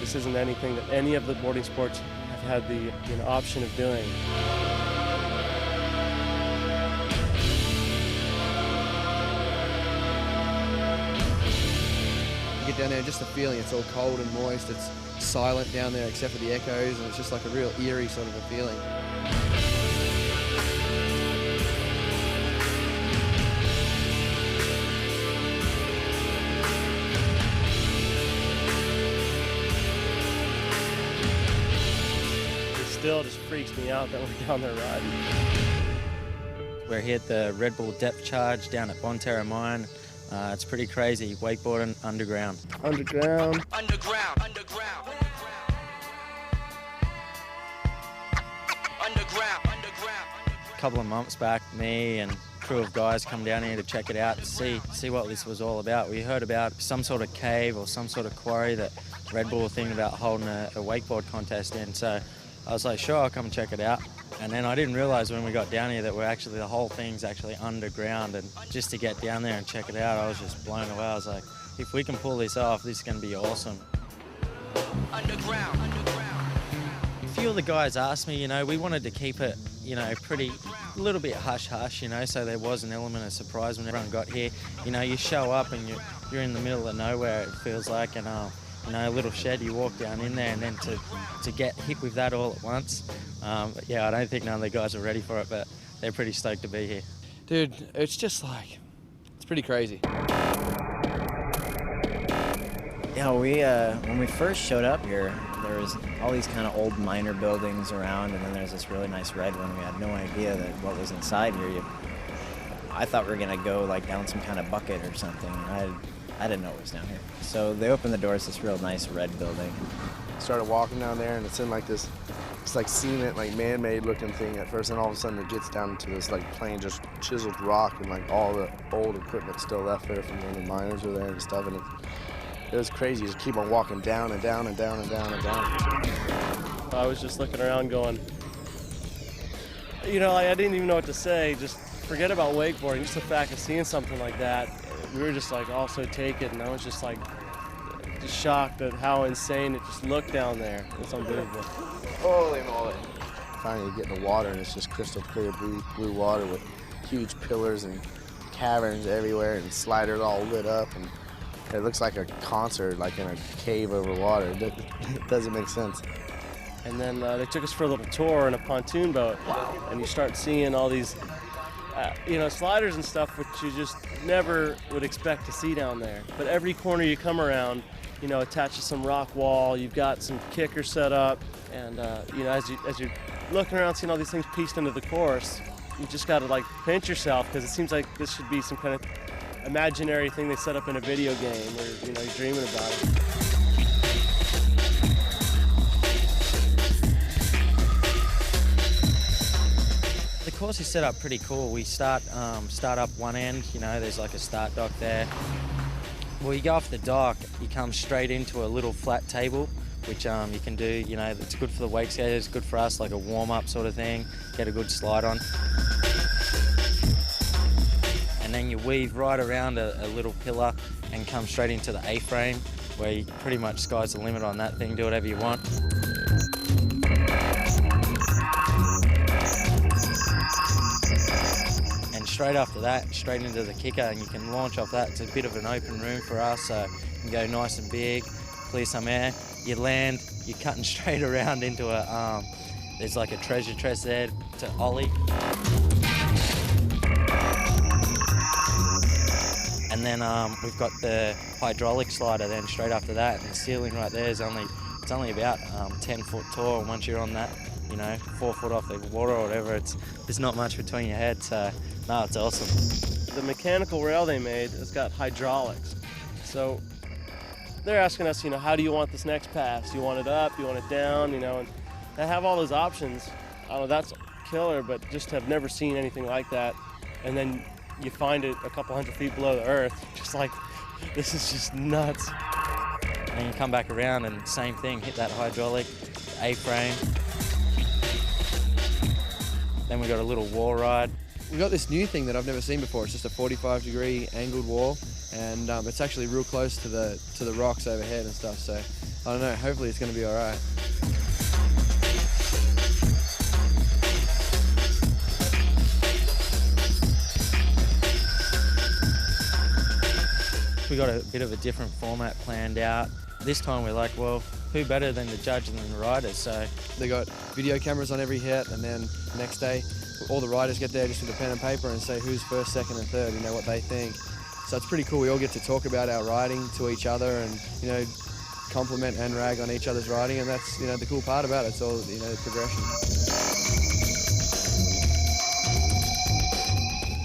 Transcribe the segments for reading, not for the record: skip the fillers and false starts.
This isn't anything that any of the boarding sports have had the option of doing. You get down there, just the feeling, it's all cold and moist, it's silent down there except for the echoes, and it's just like a real eerie sort of a feeling. Still just freaks me out that we're down there riding. We're here at the Red Bull Depth Charge down at Bonterra Mine. It's pretty crazy, wakeboarding underground. Underground. Underground. Underground. Underground. Underground. A couple of months back, me and a crew of guys come down here to check it out to see what this was all about. We heard about some sort of cave or some sort of quarry that Red Bull were thinking about holding a wakeboard contest in. So I was like, sure, I'll come check it out. And then I didn't realise when we got down here that the whole thing's actually underground. And just to get down there and check it out, I was just blown away. I was like, if we can pull this off, this is going to be awesome. Underground. A few of the guys asked me, we wanted to keep it, pretty, a little bit hush-hush, so there was an element of surprise when everyone got here. You show up and you're in the middle of nowhere, it feels like, and a little shed, you walk down in there, and then to get hit with that all at once. But yeah, I don't think none of the guys are ready for it, but they're pretty stoked to be here. Dude, it's just like, it's pretty crazy. Yeah, when we first showed up here, there was all these kind of old miner buildings around, and then there's this really nice red one. We had no idea that what was inside here. I thought we were gonna go like down some kind of bucket or something. I didn't know it was down here. So they opened the doors to this real nice red building. Started walking down there, and it's in like this, it's like cement, like man-made looking thing at first, and all of a sudden it gets down to this like plain just chiseled rock, and like all the old equipment still left there from when the miners were there and stuff, and it was crazy. You just keep on walking down and down and down and down and down. I was just looking around going, I didn't even know what to say. Just forget about wakeboarding, just the fact of seeing something like that. We were just like all so taken, and I was just like shocked at how insane it just looked down there. It's unbelievable. Holy moly. Finally you get in the water, and it's just crystal clear blue water with huge pillars and caverns everywhere and sliders all lit up, and it looks like a concert, like in a cave over water. It doesn't make sense. And then they took us for a little tour in a pontoon boat, and you start seeing all these sliders and stuff, which you just never would expect to see down there. But every corner you come around, attached to some rock wall, you've got some kickers set up, and as you're looking around, seeing all these things pieced into the course, you just got to like pinch yourself, because it seems like this should be some kind of imaginary thing they set up in a video game, or you're dreaming about it. The course is set up pretty cool. We start up one end, there's like a start dock there. Well, you go off the dock, you come straight into a little flat table, which you can do, it's good for the wake skaters, it's good for us, like a warm-up sort of thing, get a good slide on. And then you weave right around a little pillar and come straight into the A-frame, where you pretty much sky's the limit on that thing, do whatever you want. Straight after that, straight into the kicker, and you can launch off that. It's a bit of an open room for us, so you can go nice and big, clear some air. You land, you're cutting straight around into there's like a treasure chest there to ollie. And then we've got the hydraulic slider then straight after that, and the ceiling right there is only about 10 foot tall, and once you're on that, 4 foot off the water or whatever, there's not much between your head, so no, it's awesome. The mechanical rail they made has got hydraulics. So they're asking us, how do you want this next pass? You want it up, you want it down, and they have all those options. I don't know, that's killer, but just have never seen anything like that. And then you find it a couple hundred feet below the earth, just like, this is just nuts. And you come back around and same thing, hit that hydraulic, A-frame. Then we got a little wall ride. We got this new thing that I've never seen before. It's just a 45-degree angled wall, and it's actually real close to the rocks overhead and stuff. So I don't know, hopefully it's going to be all right. We got a bit of a different format planned out. This time we're like, well, who better than the judge and the riders? So They got video cameras on every hit, and then next day all the riders get there just with a pen and paper and say who's first, second and third, you know, what they think. So it's pretty cool. We all get to talk about our riding to each other and, you know, compliment and rag on each other's riding, and that's, you know, the cool part about it. It's all, you know, progression.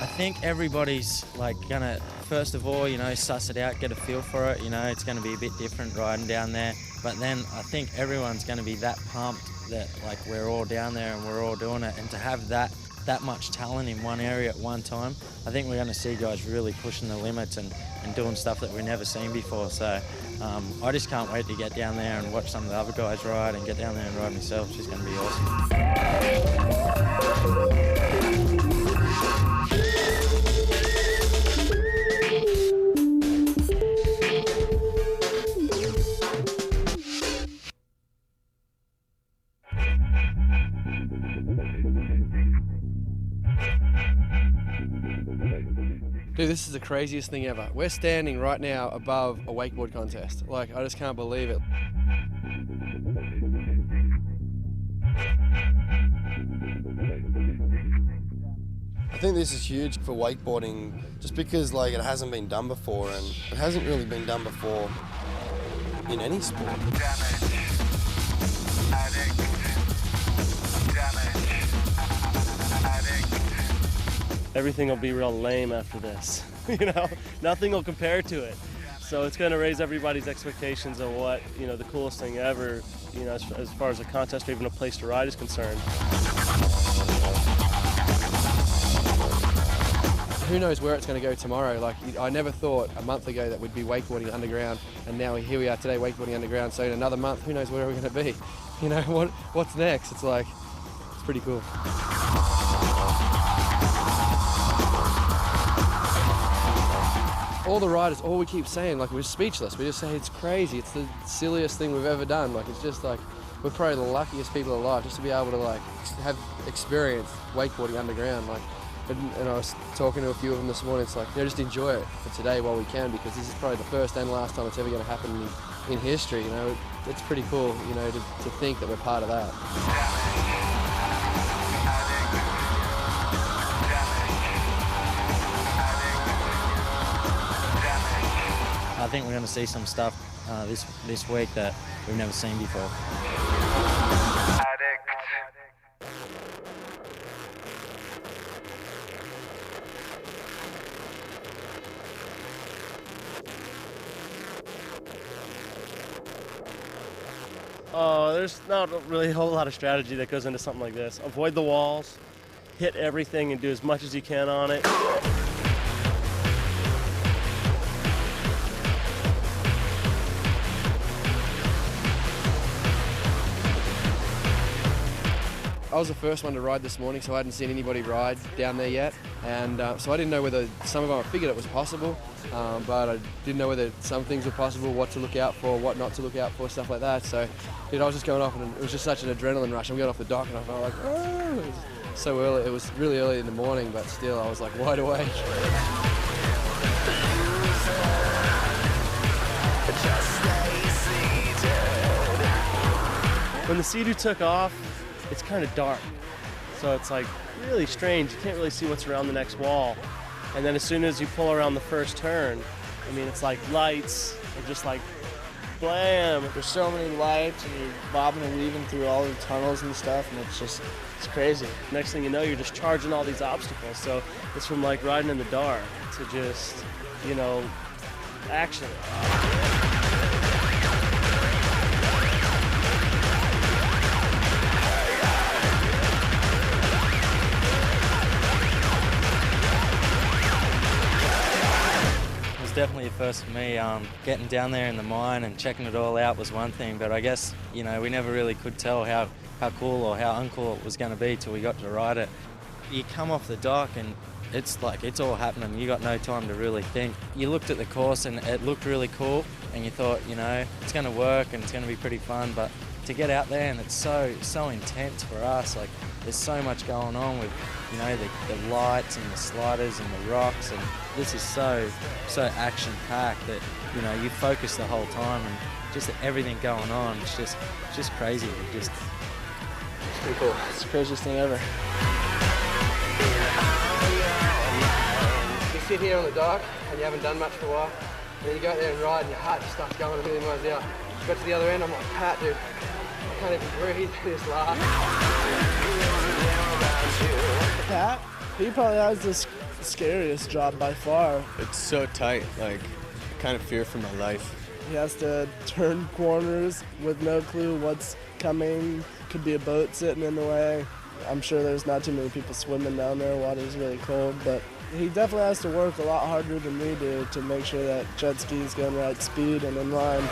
I think everybody's like gonna, first of all, you know, suss it out, get a feel for it. You know, it's gonna be a bit different riding down there. But then I think everyone's gonna be that pumped that like we're all down there and we're all doing it. And to have that much talent in one area at one time, I think we're gonna see guys really pushing the limits and doing stuff that we've never seen before. So I just can't wait to get down there and watch some of the other guys ride and get down there and ride myself. It's just gonna be awesome. Dude, this is the craziest thing ever. We're standing right now above a wakeboard contest. Like, I just can't believe it. I think this is huge for wakeboarding just because like it hasn't been done before, and it hasn't really been done before in any sport. Everything will be real lame after this. You know, nothing will compare to it. So it's going to raise everybody's expectations of what, you know, the coolest thing ever, you know, as far as a contest or even a place to ride is concerned. Who knows where it's going to go tomorrow? Like, I never thought a month ago that we'd be wakeboarding underground, and now here we are today wakeboarding underground. So in another month, who knows where we're going to be? You know, what's next? It's like, it's pretty cool. All the riders, all we keep saying, like, we're speechless. We just say it's crazy. It's the silliest thing we've ever done. Like, it's just like, we're probably the luckiest people alive just to be able to like have experienced wakeboarding underground. Like, and I was talking to a few of them this morning. It's like, you know, just enjoy it for today while we can, because this is probably the first and last time it's ever going to happen in history. You know, it's pretty cool, you know, to think that we're part of that. I think we're going to see some stuff this week that we've never seen before. Oh, there's not really a whole lot of strategy that goes into something like this. Avoid the walls, hit everything and do as much as you can on it. I was the first one to ride this morning, so I hadn't seen anybody ride down there yet, and so I didn't know whether some of them, I figured it was possible, but I didn't know whether some things were possible, what to look out for, what not to look out for, stuff like that. So, dude, I was just going off, and it was just such an adrenaline rush. I'm going off the dock, and I felt like, oh, it was so early. It was really early in the morning, but still, I was like wide awake. When the Sea-Doo took off, it's kind of dark, so it's like really strange. You can't really see what's around the next wall, and then as soon as you pull around the first turn, I mean, it's like lights and just like blam. There's so many lights, and you're bobbing and weaving through all the tunnels and stuff, and it's crazy. Next thing you know, you're just charging all these obstacles. So it's from like riding in the dark to just, you know, action. Definitely a first for me. Getting down there in the mine and checking it all out was one thing, but I guess, you know, we never really could tell how cool or how uncool it was going to be till we got to ride it. You come off the dock and it's like it's all happening. You got no time to really think. You looked at the course and it looked really cool, and you thought, you know, it's going to work and it's going to be pretty fun. But to get out there and it's so intense for us. Like there's so much going on with, you know, the lights and the sliders and the rocks, and this is so action packed that, you know, you focus the whole time and just everything going on. It's just crazy. It's pretty cool. It's the craziest thing ever. You sit here on the dock and you haven't done much for a while, and then you go out there and ride and your heart just starts going a million miles out. Got to the other end, I'm like, Pat, dude, I can't even breathe. This laugh. Pat, he probably has the scariest job by far. It's so tight, like I kind of fear for my life. He has to turn corners with no clue what's coming. Could be a boat sitting in the way. I'm sure there's not too many people swimming down there. Water's really cold, but he definitely has to work a lot harder than we do to make sure that jet ski's going right speed and in line.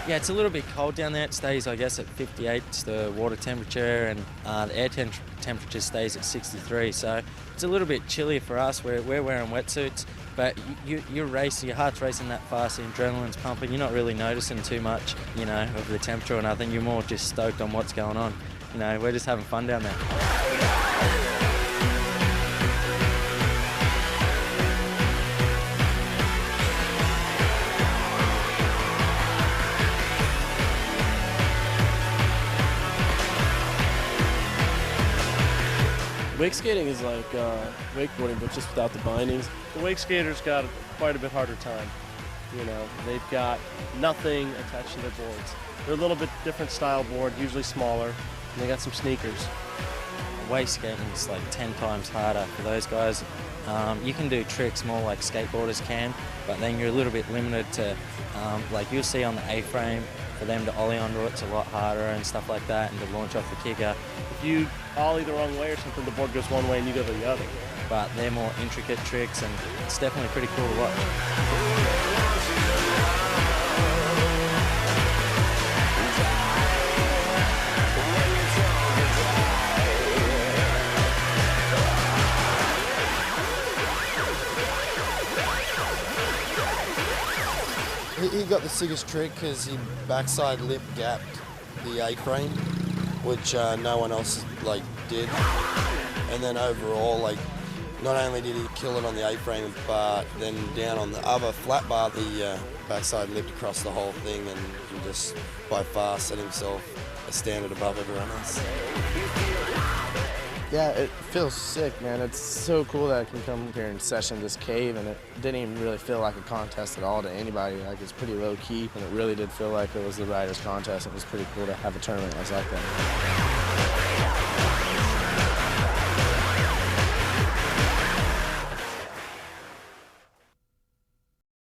Yeah, it's a little bit cold down there. It stays, I guess, at 58, it's the water temperature, and the air temperature stays at 63. So it's a little bit chillier for us. We're wearing wetsuits, but you're racing, your heart's racing that fast, the adrenaline's pumping. You're not really noticing too much, you know, of the temperature or nothing. You're more just stoked on what's going on. You know, we're just having fun down there. Wake skating is like wakeboarding, but just without the bindings. The wake skaters got quite a bit harder time. You know, they've got nothing attached to their boards. They're a little bit different style board, usually smaller, and they got some sneakers. Wake skating is like 10 times harder for those guys. You can do tricks more like skateboarders can, but then you're a little bit limited to, like you'll see on the A-frame, for them to ollie onto it's a lot harder and stuff like that, and to launch off the kicker. If you ollie the wrong way or something, the board goes one way and you go the other. But they're more intricate tricks, and it's definitely pretty cool to watch. He got the sickest trick because he backside lip gapped the A-frame, which no one else like did. And then overall, like, not only did he kill it on the A-frame, but then down on the other flat bar, the backside lipped across the whole thing, and just by far set himself a standard above everyone else. Yeah, it feels sick, man. It's so cool that I can come here and session this cave, and it didn't even really feel like a contest at all to anybody. Like, it's pretty low key, and it really did feel like it was the riders' contest. It was pretty cool to have a tournament that was like that.